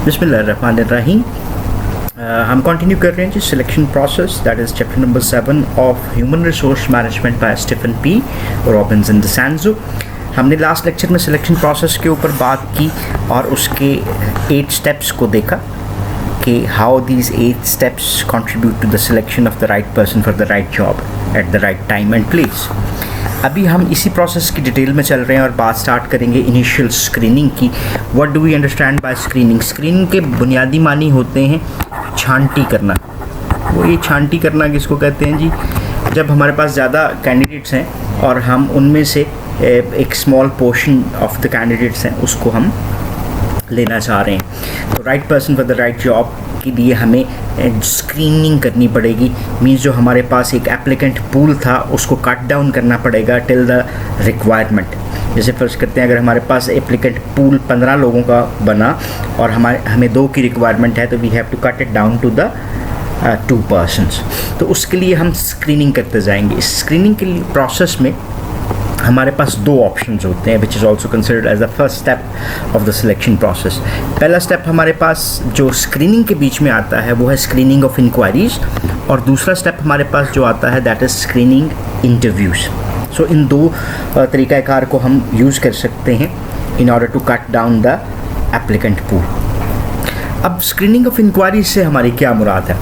बिस्मिल्लाहिर्रहमानिर्रहीम। हम कंटिन्यू कर रहे हैं जी selection process, that is chapter number 7 of human resource management by Stephen P Robinson DeCenzo. हमने लास्ट लेक्चर में सिलेक्शन प्रोसेस के ऊपर बात की और उसके 8 स्टेप्स को देखा कि how these 8 steps contribute to the selection of the right person for the right job at the right time and place. अभी हम इसी प्रोसेस की डिटेल में चल रहे हैं और बात स्टार्ट करेंगे इनिशियल स्क्रीनिंग की। What do we understand by screening? Screening के बुनियादी मानी होते हैं छांटी करना। वो ये छांटी करना किसको कहते हैं जी? जब हमारे पास ज़्यादा कैंडिडेट्स हैं और हम उनमें से एक small portion of the candidates हैं उसको हम लेना चाह रहे हैं, तो right person for the right job के लिए हमें स्क्रीनिंग करनी पड़ेगी। मीन्स जो हमारे पास एक एप्लीकेंट पूल था उसको कट डाउन करना पड़ेगा टिल द रिक्वायरमेंट। जैसे फर्स्ट करते हैं, अगर हमारे पास एप्लीकेंट पूल 15 लोगों का बना और हमें 2 की रिक्वायरमेंट है, तो we have to cut it down to the 2 persons. तो उसके लिए हम स्क्रीनिंग करते जाएंगे। इस स्क्रीनिंग के प्रोसेस में हमारे पास 2 ऑप्शंस होते हैं, which is also considered as the first step of the selection process. पहला स्टेप हमारे पास जो स्क्रीनिंग के बीच में आता है वो है स्क्रीनिंग ऑफ इंक्वायरीज, और दूसरा स्टेप हमारे पास जो आता है that is screening interviews. So in 2 तरीक़ाकार को हम यूज़ कर सकते हैं in order to cut down the applicant pool. अब स्क्रीनिंग ऑफ इंक्वायरीज से हमारी क्या मुराद है?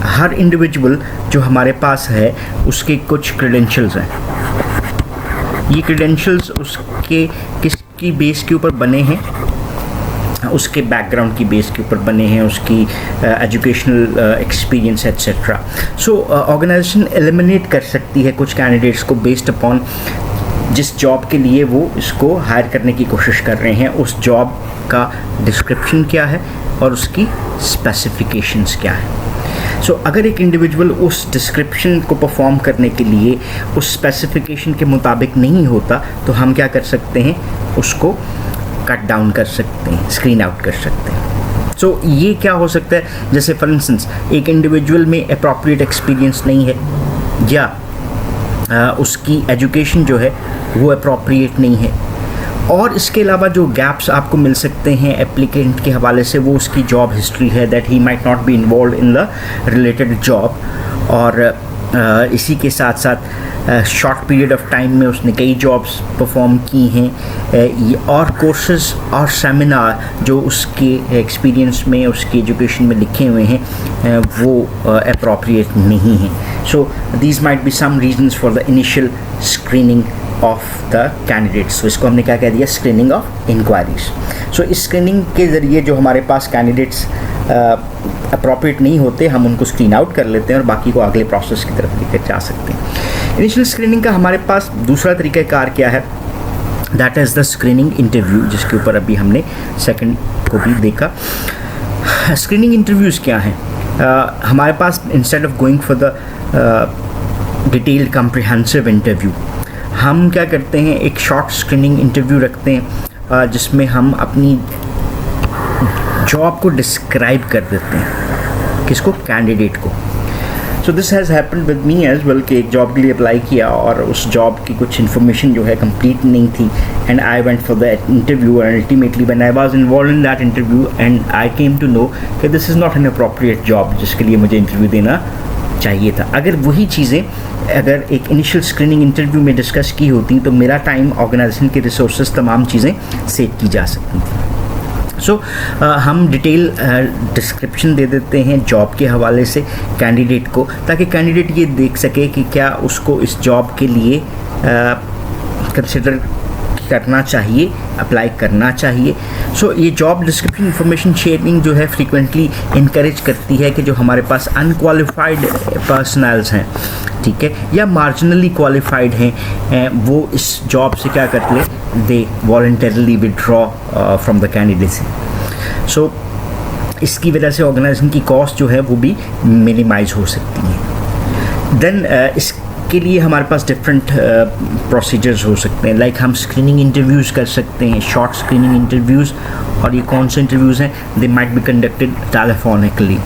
हर इंडिविजुअल जो हमारे पास है उसके कुछ क्रेडेंशियल्स हैं। ये क्रेडेंशियल्स उसके किसकी बेस के ऊपर बने हैं? उसके बैकग्राउंड की बेस के ऊपर बने हैं, उसकी एजुकेशनल एक्सपीरियंस एट्सेट्रा। सो ऑर्गेनाइजेशन एलिमिनेट कर सकती है कुछ कैंडिडेट्स को बेस्ड अपॉन जिस जॉब के लिए वो इसको हायर करने की कोशिश कर रहे हैं, उस जॉब का डिस्क्रिप्शन क्या है और उसकी स्पेसिफिकेशंस क्या है। सो अगर एक इंडिविजुअल उस डिस्क्रिप्शन को परफॉर्म करने के लिए उस स्पेसिफिकेशन के मुताबिक नहीं होता, तो हम क्या कर सकते हैं? उसको कट डाउन कर सकते हैं, स्क्रीन आउट कर सकते हैं। सो ये क्या हो सकता है? जैसे फॉर इंस्टेंस एक इंडिविजुअल में अप्रोप्रिएट एक्सपीरियंस नहीं है, या उसकी एजुकेशन जो है वो अप्रोप्रिएट नहीं है, और इसके अलावा जो गैप्स आपको मिल सकते हैं एप्लीकेंट के हवाले से वो उसकी जॉब हिस्ट्री है, that he might not be involve in the related job, और इसी के साथ साथ शॉर्ट पीरियड ऑफ टाइम में उसने कई जॉब्स परफॉर्म की हैं, और कोर्सेज और सेमिनार जो उसके एक्सपीरियंस में उसकी एजुकेशन में लिखे हुए हैं वो अप्रोप्रिएट नहीं हैं। So these might be some reasons for the initial screening of the candidates. तो इसको हमने क्या कह दिया? Screening of inquiries. सो इस स्क्रीनिंग के ज़रिए जो हमारे पास कैंडिडेट्स अप्रोप्रिएट नहीं होते, हम उनको स्क्रीन आउट कर लेते हैं और बाकी को अगले प्रोसेस की तरफ लेकर जा सकते हैं। इनिशियल स्क्रीनिंग का हमारे पास दूसरा तरीक़ाकार क्या है? That is the screening interview, जिसके ऊपर अभी हमने सेकंड को भी देखा। स्क्रीनिंग इंटरव्यूज़ क्या हैं? हमारे पास instead of going for the detailed comprehensive interview, हम क्या करते हैं? एक शॉर्ट स्क्रीनिंग इंटरव्यू रखते हैं जिसमें हम अपनी जॉब को डिस्क्राइब कर देते हैं। किसको? कैंडिडेट को। So this has happened with me as well कि एक जॉब के लिए अप्लाई किया और उस जॉब की कुछ इन्फॉर्मेशन जो है कंप्लीट नहीं थी, and I went for the interview, and ultimately when I was involve in that interview and I came to know कि this is not an appropriate job जिसके लिए मुझे इंटरव्यू देना चाहिए था। अगर वही चीज़ें अगर एक इनिशियल स्क्रीनिंग इंटरव्यू में डिस्कस की होती तो मेरा टाइम, ऑर्गेनाइजेशन के रिसोर्सेज, तमाम चीज़ें सेव की जा सकती थी। सो हम डिटेल डिस्क्रिप्शन दे देते हैं जॉब के हवाले से कैंडिडेट को, ताकि कैंडिडेट ये देख सके कि क्या उसको इस जॉब के लिए कंसिडर करना चाहिए, अप्लाई करना चाहिए। सो ये जॉब डिस्क्रिप्शन इंफॉर्मेशन शेयरिंग जो है फ्रीक्वेंटली इनकरेज करती है कि जो हमारे पास अनक्वालिफाइड पर्सनल्स हैं, ठीक है, या मार्जिनली क्वालिफाइड हैं, वो इस जॉब से क्या करते हैं? They voluntarily withdraw from the candidacy. So इसकी वजह से ऑर्गेनाइजेशन की कॉस्ट जो है वो भी मिनिमाइज हो सकती है। देन इसके लिए हमारे पास डिफरेंट प्रोसीजर्स हो सकते हैं, लाइक हम स्क्रीनिंग इंटरव्यूज़ कर सकते हैं, शॉर्ट स्क्रीनिंग इंटरव्यूज़, और ये कौन से इंटरव्यूज़ हैं? They might be conducted telephonically,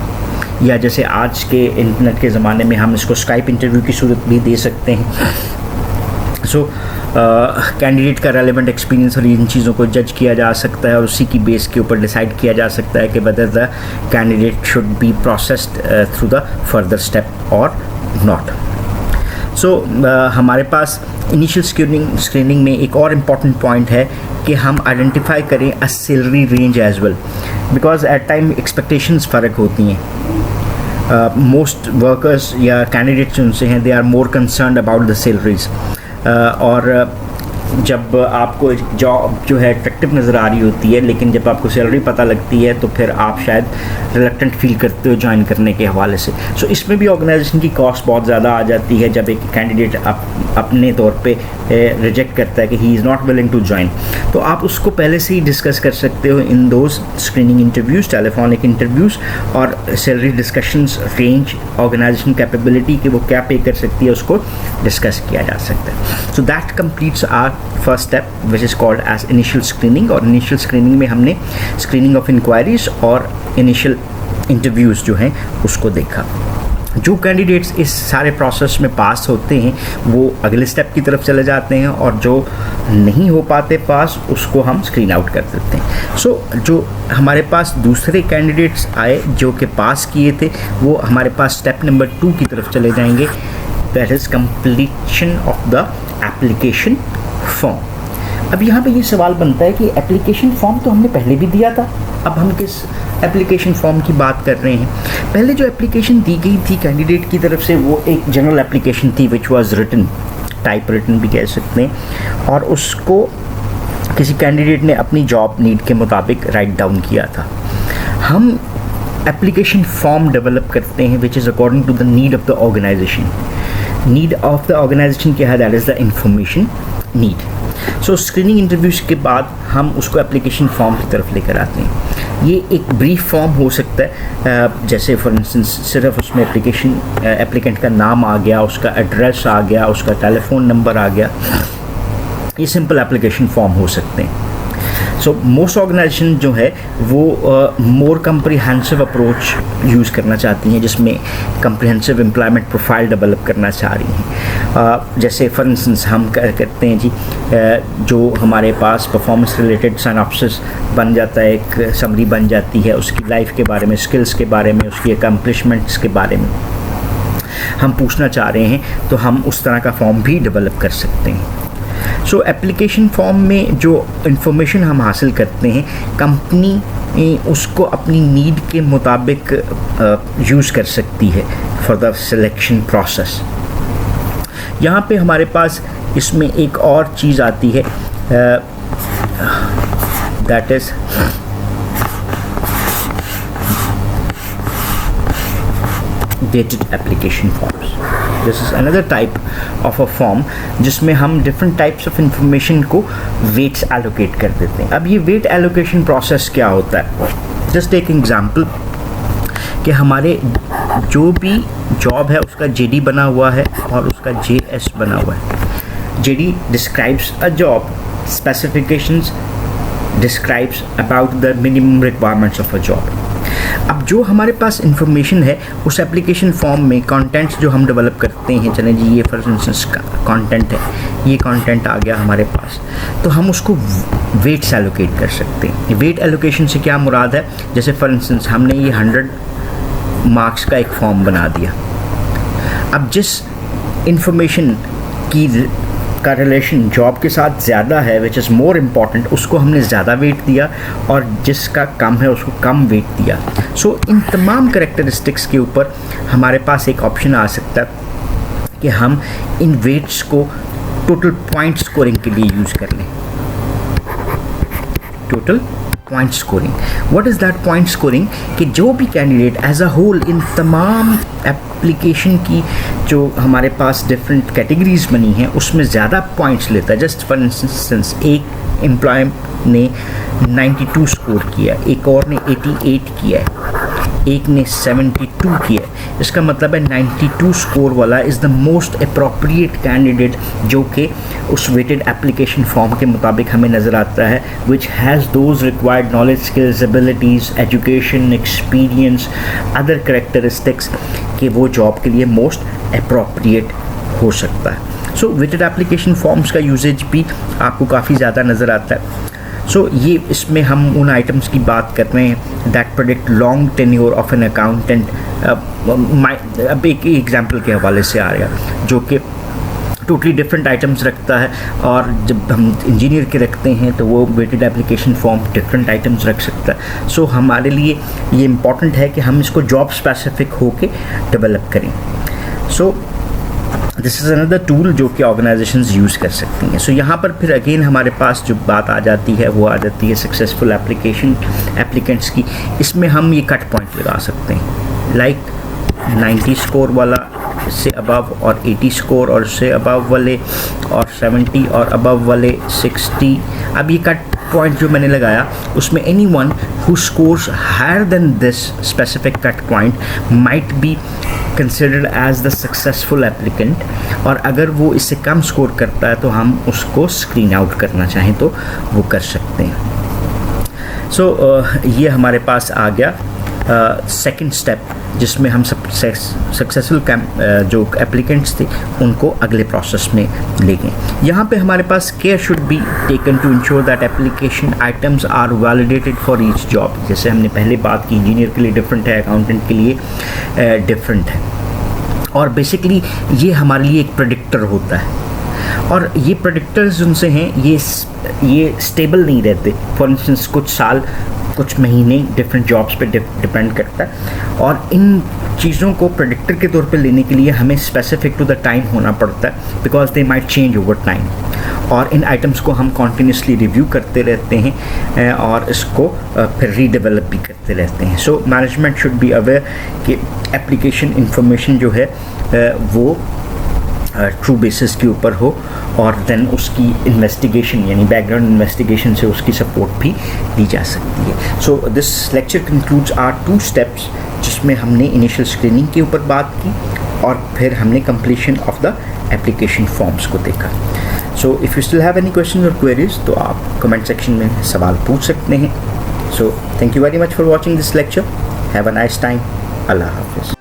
या जैसे आज के इंटरनेट के ज़माने में हम इसको स्काइप इंटरव्यू की सूरत भी दे सकते हैं। सो कैंडिडेट का रेलेवेंट एक्सपीरियंस और इन चीज़ों को जज किया जा सकता है और उसी की बेस के ऊपर डिसाइड किया जा सकता है कि whether the candidate should be processed through the further step और नॉट। सो हमारे पास इनिशियल स्क्रीनिंग में एक और इम्पॉर्टेंट पॉइंट है कि हम आइडेंटिफाई करें a salary range as well, because at time expectations फ़र्क होती हैं। मोस्ट वर्कर्स या कैंडिडेट्स उनसे हैं, they are more concerned about the salaries, और जब आपको जॉब जो है अट्रैक्टिव नज़र आ रही होती है लेकिन जब आपको सैलरी पता लगती है तो फिर आप शायद रिलक्टेंट फील करते हो ज्वाइन करने के हवाले से। सो इसमें भी ऑर्गेनाइजेशन की कॉस्ट बहुत ज़्यादा आ जाती है जब एक कैंडिडेट अपने तौर पे रिजेक्ट करता है कि he is not willing to join. तो आप उसको पहले से ही डिस्कस कर सकते हो in those screening interviews, telephonic interviews, और salary discussions, range, organisation capability कि वो क्या पे कर सकती है उसको डिस्कस किया जा सकता है। So that completes our first step which is called as initial screening. और इनिशियल स्क्रीनिंग में हमने स्क्रीनिंग ऑफ इंक्वायरीज और इनिशियल इंटरव्यूज़ जो हैं उसको देखा। जो कैंडिडेट्स इस सारे प्रोसेस में पास होते हैं वो अगले स्टेप की तरफ चले जाते हैं और जो नहीं हो पाते पास उसको हम स्क्रीन आउट कर देते हैं। सो जो हमारे पास दूसरे कैंडिडेट्स आए जो कि पास किए थे वो हमारे पास स्टेप नंबर 2 की तरफ चले जाएंगे, that is completion of the application form. अब यहाँ पे ये सवाल बनता है कि एप्लीकेशन फॉर्म तो हमने पहले भी दिया था, अब हम किस एप्लीकेशन फॉर्म की बात कर रहे हैं? पहले जो एप्लीकेशन दी गई थी कैंडिडेट की तरफ से वो एक जनरल एप्लीकेशन थी which was written, type written भी कह सकते हैं, और उसको किसी कैंडिडेट ने अपनी जॉब नीड के मुताबिक राइट डाउन किया था। हम एप्लीकेशन फॉर्म डेवलप करते हैं which is according to the need of the organisation. Need of the organisation क्या है? That is the information need. So screening interviews के बाद हम उसको एप्लीकेशन फॉर्म की तरफ लेकर आते हैं। ये एक ब्रीफ फॉर्म हो सकता है, जैसे फॉर इंस्टेंस सिर्फ उसमें एप्लीकेंट का नाम आ गया, उसका एड्रेस आ गया, उसका टेलीफोन नंबर आ गया। ये सिंपल एप्लीकेशन फॉर्म हो सकते हैं। सो मोस्ट ऑर्गेनाइजेशन जो है वो मोर कम्प्रिहेंसिव अप्रोच यूज़ करना चाहती हैं जिसमें कम्प्रिहेंसिव एम्प्लॉयमेंट प्रोफाइल डेवलप करना चाह रही हैं। जैसे फॉर इंस्टेंस हम करते हैं जी, जो हमारे पास परफॉर्मेंस रिलेटेड सिनॉप्सिस बन जाता है, एक समरी बन जाती है उसकी लाइफ के बारे में, स्किल्स के बारे में, उसकी अकम्पलिशमेंट्स के बारे में हम पूछना चाह रहे हैं, तो हम उस तरह का फॉर्म भी डेवलप कर सकते हैं। सो एप्लीकेशन फॉर्म में जो इन्फॉर्मेशन हम हासिल करते हैं कंपनी उसको अपनी नीड के मुताबिक यूज़ कर सकती है फॉर द सिलेक्शन प्रोसेस। यहाँ पे हमारे पास इसमें एक और चीज़ आती है, that is dated application forms. This is another type of a form जिसमें हम different types of information को weights allocate कर देते हैं। अब ये weight allocation process क्या होता है? Just take example कि हमारे जो भी जॉब है उसका JD बना हुआ है और उसका JS बना हुआ है। JD describes a job, specifications describes about the minimum requirements of a job. अब जो हमारे पास इंफॉर्मेशन है उस एप्लीकेशन फॉर्म में कंटेंट्स जो हम डेवलप करते हैं, चलें जी ये फॉर इंस्टेंस कंटेंट है, ये कंटेंट आ गया हमारे पास, तो हम उसको वेट्स एलोकेट कर सकते हैं। वेट एलोकेशन से क्या मुराद है? जैसे फॉर इंस्टेंस हमने ये 100 मार्क्स का एक फॉर्म बना दिया। अब जिस इंफॉर्मेशन की का रिलेशन जॉब के साथ ज़्यादा है विच इज़ मोर इम्पॉर्टेंट, उसको हमने ज़्यादा वेट दिया, और जिसका कम है उसको कम वेट दिया। सो इन तमाम करैक्टरिस्टिक्स के ऊपर हमारे पास एक ऑप्शन आ सकता है कि हम इन वेट्स को टोटल पॉइंट स्कोरिंग के लिए यूज़ कर लें। Total point scoring, what is that point scoring? कि जो भी कैंडिडेट एज अ होल इन तमाम एप्लीकेशन की जो हमारे पास डिफरेंट कैटेगरीज बनी हैं उसमें ज़्यादा पॉइंट्स लेता है। जस्ट फॉर इंस्टेंस एक एम्प्लॉय ने 92 स्कोर किया, एक और ने 88 किया है, एक ने 72 किया है। इसका मतलब है 92 स्कोर वाला is the most appropriate candidate जो कि उस वेटेड एप्लीकेशन फॉर्म के मुताबिक हमें नज़र आता है, which has those required knowledge, skills, abilities, education, experience, other characteristics कि वो जॉब के लिए मोस्ट अप्रोप्रिएट हो सकता है। सो वेटेड एप्लीकेशन फॉर्म्स का यूजेज भी आपको काफ़ी ज़्यादा नज़र आता है। सो ये इसमें हम उन आइटम्स की बात कर रहे हैं that predict long tenure of an accountant. अब एक एग्जांपल के हवाले से आ रहा जो कि टोटली डिफरेंट आइटम्स रखता है, और जब हम इंजीनियर के रखते हैं तो वो weighted application form different items रख सकता है। सो हमारे लिए ये इम्पॉर्टेंट है कि हम इसको जॉब स्पेसिफिक होके डेवलप करें। So this is another tool जो कि ऑर्गेनाइजेशंस यूज़ कर सकती हैं। सो यहाँ पर फिर अगेन हमारे पास जो बात आ जाती है वो आ जाती है सक्सेसफुल एप्लीकेंट्स की। इसमें हम ये कट पॉइंट लगा सकते हैं लाइक 90 स्कोर वाला, इससे अबव और 80 स्कोर और इससे अबव वाले, और 70 और अबव वाले 60। अब ये कट पॉइंट जो मैंने लगाया उसमें anyone who scores higher than this specific cut point might be considered as the successful applicant, और अगर वो इससे कम स्कोर करता है तो हम उसको स्क्रीन आउट करना चाहें तो वो कर सकते हैं। सो ये हमारे पास आ गया सेकंड स्टेप, जिसमें हम सक्सेसफुल जो एप्लीकेंट्स थे उनको अगले प्रोसेस में ले गए। यहाँ पे हमारे पास care should be taken to ensure that application items are validated for each job. जैसे हमने पहले बात की, इंजीनियर के लिए डिफरेंट है, अकाउंटेंट के लिए डिफरेंट है, और बेसिकली ये हमारे लिए एक प्रेडिक्टर होता है, और ये प्रेडिक्टर्स उनसे हैं ये स्टेबल नहीं रहते। फॉर इंस्टेंस कुछ साल कुछ महीने डिफरेंट जॉब्स पे डिपेंड करता है, और इन चीज़ों को प्रेडिक्टर के तौर पे लेने के लिए हमें स्पेसिफिक टू द टाइम होना पड़ता है, because they might change over time, और इन आइटम्स को हम कॉन्टीन्यूसली रिव्यू करते रहते हैं और इसको फिर रीडेवलप भी करते रहते हैं। So management should be aware कि एप्लीकेशन इंफॉर्मेशन जो है वो ट्रू बेसिस के ऊपर हो, और देन उसकी इन्वेस्टिगेशन यानी बैकग्राउंड इन्वेस्टिगेशन से उसकी सपोर्ट भी दी जा सकती है। So this lecture concludes our 2 steps, जिसमें हमने इनिशियल स्क्रीनिंग के ऊपर बात की और फिर हमने completion of the application forms को देखा। So if you still have any question और क्वेरीज तो आप कमेंट सेक्शन में सवाल पूछ सकते हैं। So thank you very much for watching this lecture. Have a nice time. अल्लाह हाफिज़।